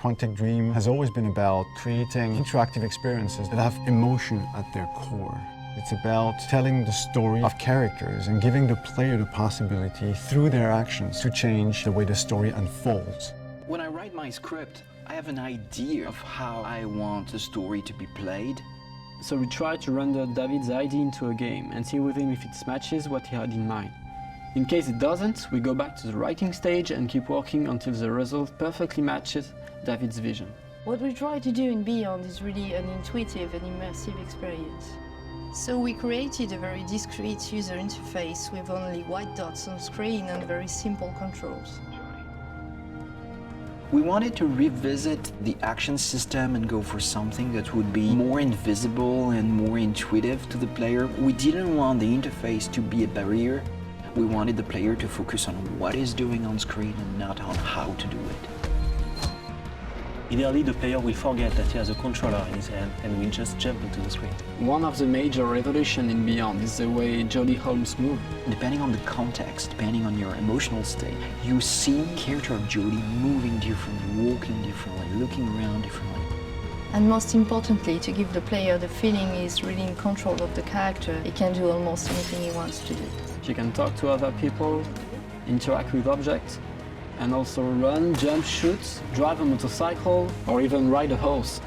Quantic Dream has always been about creating interactive experiences that have emotion at their core. It's about telling the story of characters and giving the player the possibility, through their actions, to change the way the story unfolds. When I write my script, I have an idea of how I want the story to be played. So we try to render David's idea into a game and see with him if it matches what he had in mind. In case it doesn't, we go back to the writing stage and keep working until the result perfectly matches David's vision. What we try to do in Beyond is really an intuitive and immersive experience. So we created a very discreet user interface with only white dots on screen and very simple controls. We wanted to revisit the action system and go for something that would be more invisible and more intuitive to the player. We didn't want the interface to be a barrier. We wanted the player to focus on what he's doing on screen and not on how to do it. Ideally, the player will forget that he has a controller in his hand and will just jump into the screen. One of the major revolutions in Beyond is the way Jolly Holmes moves. Depending on the context, depending on your emotional state, you see the character of Jodie moving differently, walking differently, looking around differently. And most importantly, to give the player the feeling he's really in control of the character, he can do almost anything he wants to do. She can talk to other people, interact with objects, and also run, jump, shoot, drive a motorcycle, or even ride a horse.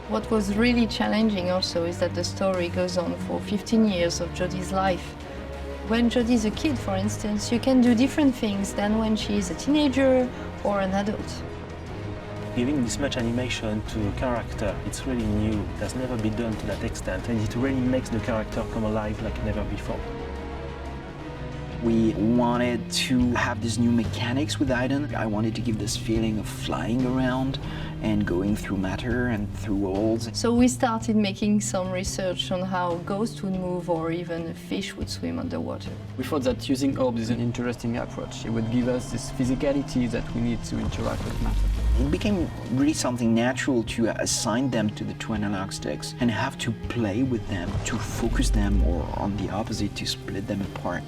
What was really challenging also is that the story goes on for 15 years of Jodie's life. When Jodie's a kid, for instance, you can do different things than when she's a teenager or an adult. Giving this much animation to a character, it's really new. It has never been done to that extent, and it really makes the character come alive like never before. We wanted to have these new mechanics with Aiden. I wanted to give this feeling of flying around and going through matter and through walls. So we started making some research on how ghosts would move or even a fish would swim underwater. We thought that using orbs is an interesting approach. It would give us this physicality that we need to interact with matter. It became really something natural to assign them to the two analog sticks and have to play with them, to focus them, or on the opposite, to split them apart.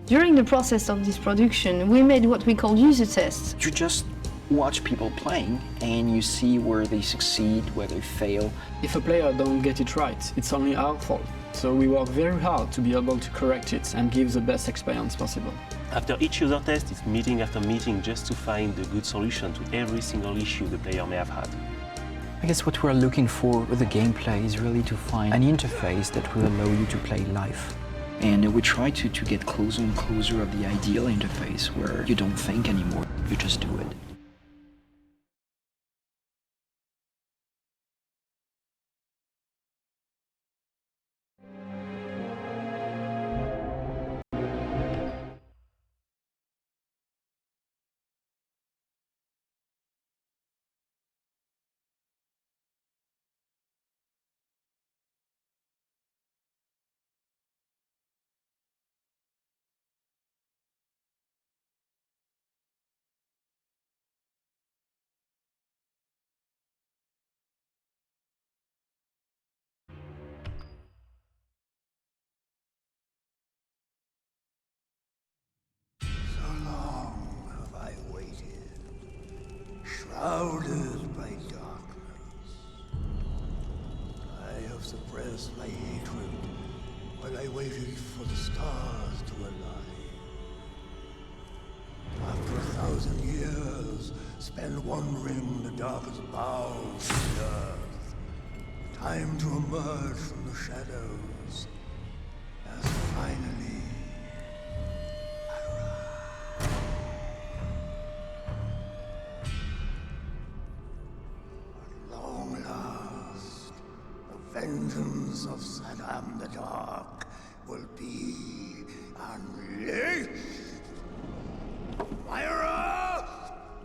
During the process of this production, we made what we call user tests. You just watch people playing and you see where they succeed, where they fail. If a player don't get it right, it's only our fault. So we work very hard to be able to correct it and give the best experience possible. After each user test, it's meeting after meeting just to find a good solution to every single issue the player may have had. I guess what we're looking for with the gameplay is really to find an interface that will allow you to play live. And we try to get closer and closer of the ideal interface where you don't think anymore, you just do it. Shrouded by darkness, I have suppressed my hatred while I waited for the stars to align. After 1,000 years spent wandering the darkest bowels of the earth, time to emerge from the shadows has finally vengeance of Saddam the Dark will be unleashed. Myra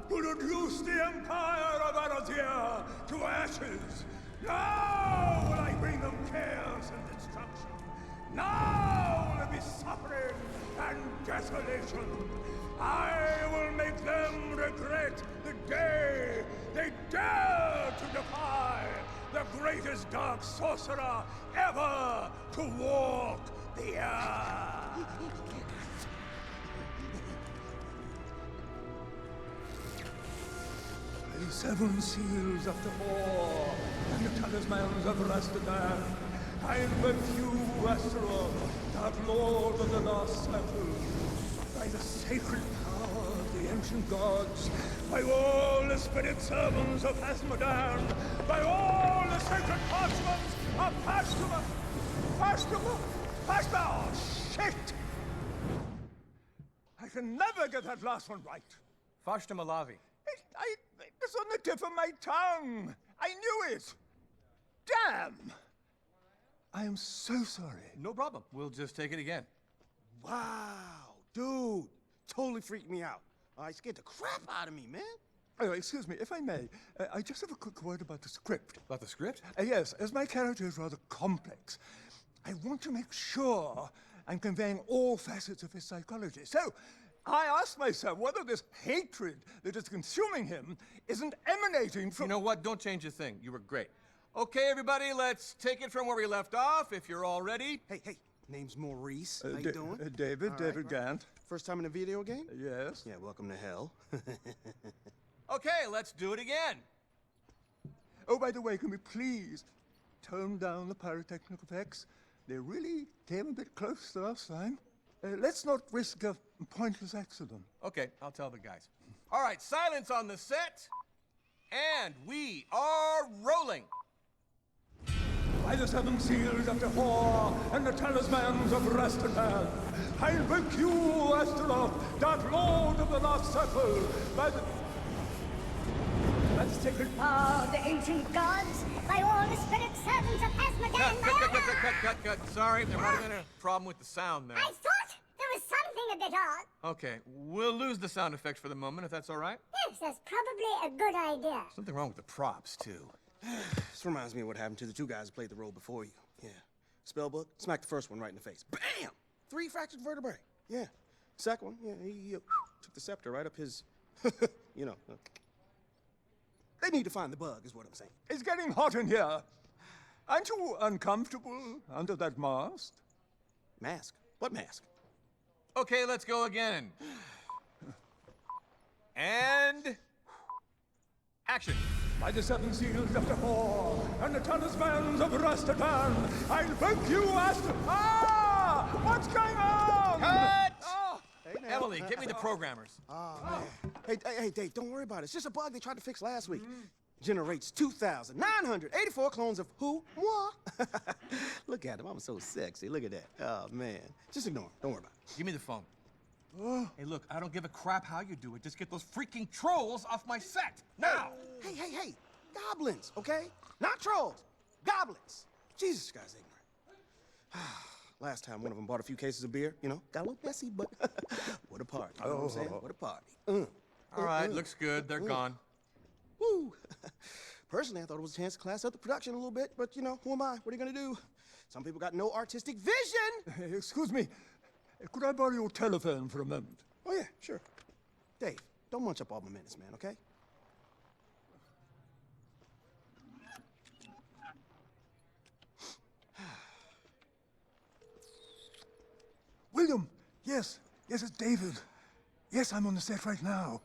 will reduce the empire of Arazir to ashes. Now will I bring them chaos and destruction. Now will there be suffering and desolation. I will make them regret the day they dare to defy the greatest dark sorcerer ever to walk the earth. The seven seals of the war and the talismans of Rastadan. I invoke you, Astaroth, dark lord of the Lost Circle. By the sacred power of the ancient gods, by all the spirit servants of Asmodan, by all the sacred parchments of Pashtima! Shit! I can never get that last one right. Fashtama-Lavi. It's on the tip of my tongue. I knew it. Damn! I am so sorry. No problem. We'll just take it again. Wow, dude, totally freaked me out. It scared the crap out of me, man. Oh, excuse me, if I may, I just have a quick word about the script. About the script? Yes, as my character is rather complex, I want to make sure I'm conveying all facets of his psychology. So, I asked myself whether this hatred that is consuming him isn't emanating from... You know what? Don't change a thing. You were great. Okay, everybody, let's take it from where we left off, if you're all ready. Hey, name's Maurice. How you doing? David, All David right. Gant. First time in a video game? Yes. Yeah, welcome to hell. Okay, let's do it again. Oh, by the way, can we please tone down the pyrotechnic effects? They really came a bit close the last time. Let's not risk a pointless accident. Okay, I'll tell the guys. All right, silence on the set. And we are rolling. By the seven seals of the war and the talismans of Rastadan, I invoke you, Astaroth, dark lord of the Lost Circle, by the sacred power of the ancient gods, by all the spirit servants of Asmodan, Cut. Sorry, there might have been a problem with the sound there. I thought there was something a bit odd. Okay, we'll lose the sound effects for the moment, if that's all right. Yes, that's probably a good idea. Something wrong with the props, too. This reminds me of what happened to the two guys who played the role before you. Yeah. Spellbook, smacked the first one right in the face. Bam! 3 fractured vertebrae. Yeah. Second one, yeah, he took the scepter right up his, you know. They need to find the bug, is what I'm saying. It's getting hot in here. Aren't you uncomfortable under that mask? Mask? What mask? Okay, let's go again. And... action. By the seven seals of the war and the talismans of Rastadan, I invoke you, What's going on? Cut! Ah! Hey, now. Emily, get me the programmers. Oh, man. Hey, Dave, don't worry about it. It's just a bug they tried to fix last week. Generates 2,984 clones of who? Moi. Look at him. I'm so sexy. Look at that. Oh, man. Just ignore him. Don't worry about it. Give me the phone. Hey, look, I don't give a crap how you do it. Just get those freaking trolls off my set, now! Hey. Goblins, okay? Not trolls. Goblins. Jesus, this guy's ignorant. Last time, one of them bought a few cases of beer. You know, got a little messy, but what a party. You know what I'm saying? What a party. All right, looks good. They're gone. Woo! Personally, I thought it was a chance to class up the production a little bit, but you know, who am I? What are you gonna do? Some people got no artistic vision! Excuse me. Could I borrow your telephone for a moment? Oh, yeah, sure. Dave, don't munch up all my minutes, man, okay? William! Yes, it's David. Yes, I'm on the set right now.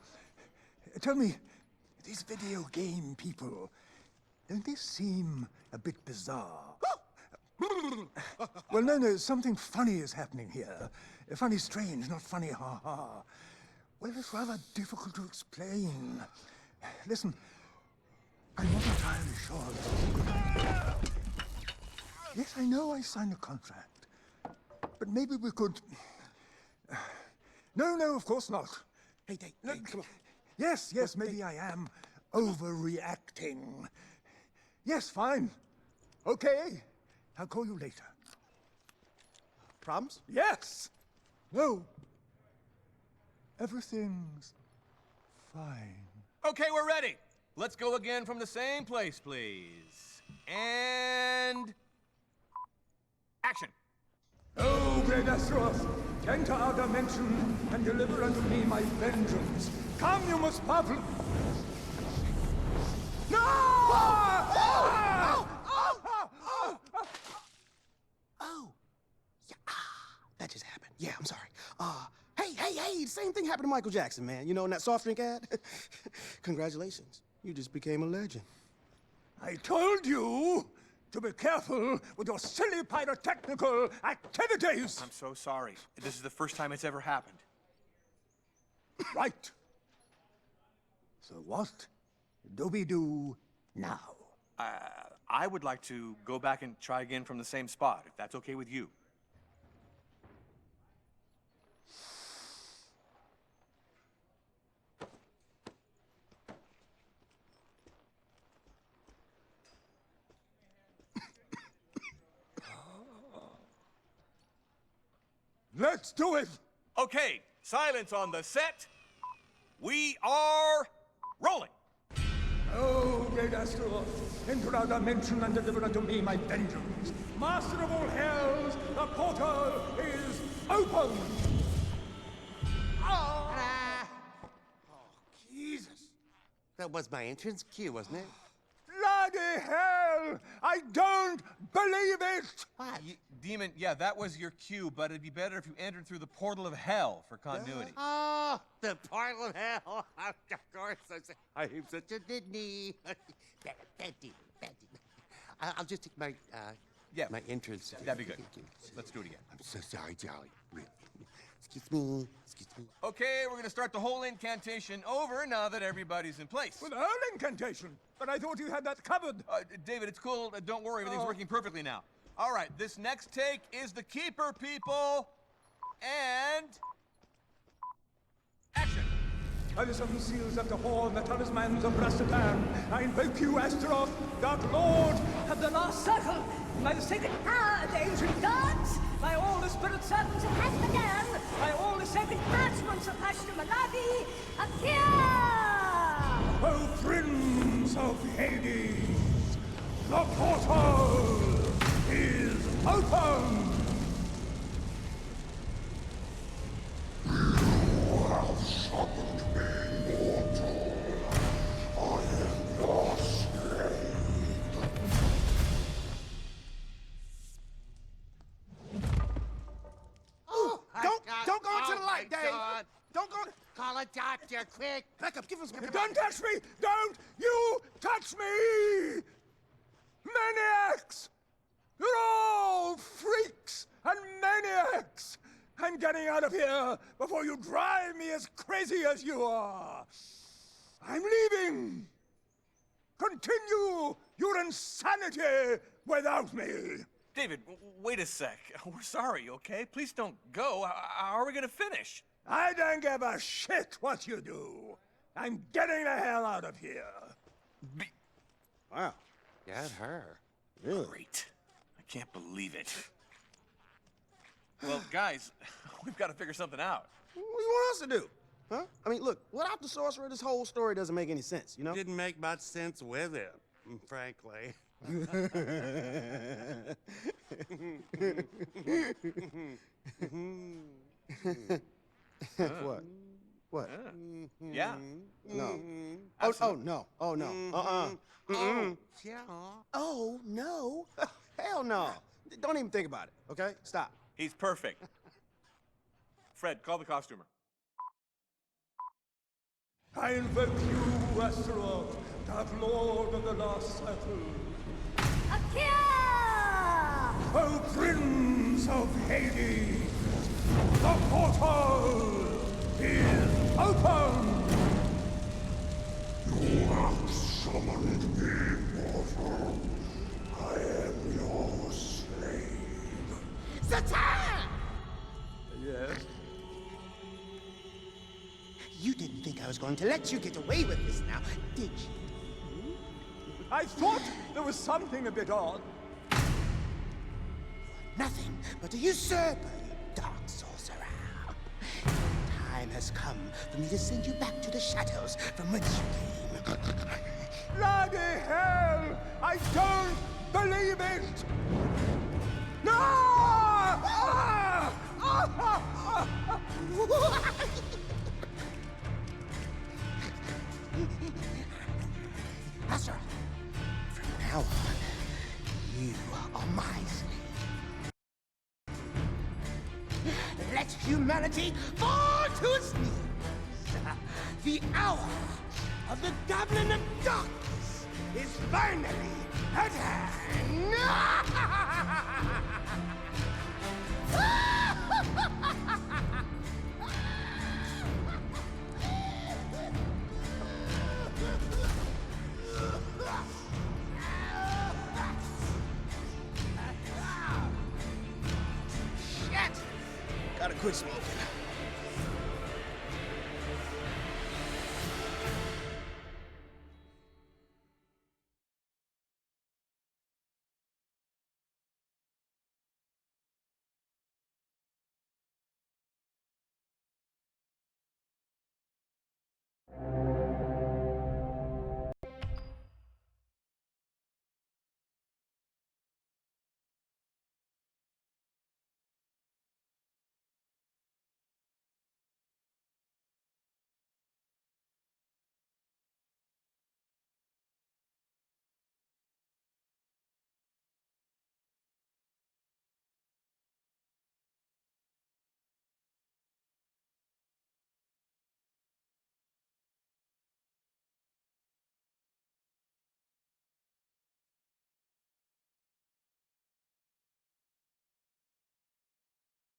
Tell me, these video game people, don't they seem a bit bizarre? Well, no, something funny is happening here. Funny strange, not funny ha-ha. Well, it's rather difficult to explain. Listen, I'm not entirely sure this is a good idea. Yes, I know I signed a contract. But maybe we could... No, of course not. Hey, Dave, come on. Yes, maybe I am overreacting. Yes, fine. Okay. I'll call you later. Problems? Yes! No. Everything's fine. Okay, we're ready. Let's go again from the same place, please. And... action. Oh, great Astaroth, enter our dimension and deliver unto me my vengeance. Come, you most powerful... No! Oh! Yeah, that just happened. Yeah, I'm sorry. Hey, the same thing happened to Michael Jackson, man. You know, in that soft drink ad? Congratulations. You just became a legend. I told you to be careful with your silly pyrotechnical activities! I'm so sorry. This is the first time it's ever happened. Right. So what do we do now? I would like to go back and try again from the same spot, if that's okay with you. Let's do it! Okay, silence on the set. We are rolling. Oh, great Astaroth, enter our dimension and deliver unto me my vengeance. Master of all hells, the portal is open! Oh, Jesus. That was my entrance cue, wasn't it? Bloody hell! I don't believe it! What? Demon, yeah, that was your cue, but it'd be better if you entered through the portal of hell for continuity. Oh, the portal of hell. Of course. I am such a Disney. Bad demon. I'll just take my, my entrance. That'd be good. Let's do it again. I'm so sorry, Jolly. Excuse me. Okay, we're gonna start the whole incantation over now that everybody's in place. With our incantation? But I thought you had that covered. David, it's cool. Don't worry, everything's working perfectly now. All right, this next take is the keeper, people. And action. By the seven seals of the horn, the talismans of Rastatan, I invoke you, Astaroth, Dark Lord, of the last circle, by the sacred power of the ancient gods, by all the spirit servants of Hasmodan, by all the sacred parchments of Hashtamaladi, appear! O Prince of Hades, the portal is open! You have summoned me, mortal. I am your slave. Don't go into the light, Dave! God. Don't go... Call a doctor, quick. Back up, give us some... Don't touch me! Don't you touch me! Maniacs! You're all freaks and maniacs! I'm getting out of here before you drive me as crazy as you are! I'm leaving! Continue your insanity without me! David, wait a sec. We're sorry, okay? Please don't go. How are we gonna finish? I don't give a shit what you do. I'm getting the hell out of here. Wow. Get her. Really? Great. I can't believe it. Well, guys, we've got to figure something out. What do you want us to do? Huh? I mean, look, without the sorcerer, this whole story doesn't make any sense, you know? Didn't make much sense with it, frankly. What? What? Yeah. No. Oh, no. Oh, no. Oh, yeah. Oh, no. Hell no. Don't even think about it, okay? Stop. He's perfect. Fred, call the costumer. I invoke you, Astaroth, Dark Lord of the Last Circle. Appear! O Prince of Hades, the portal is open! You have summoned me, mortal. I am your slave. Satan! Yes? You didn't think I was going to let you get away with this now, did you? I thought there was something a bit odd. Nothing but a usurper, you dark sorcerer. Time has come for me to send you back to the shadows from whence you came. Bloody hell! I don't believe it! No! Astra, from now on, you are my slave. Let humanity fall to its knees. The hour of the Goblin of Darkness is finally at hand! Shit! Gotta quit smoking.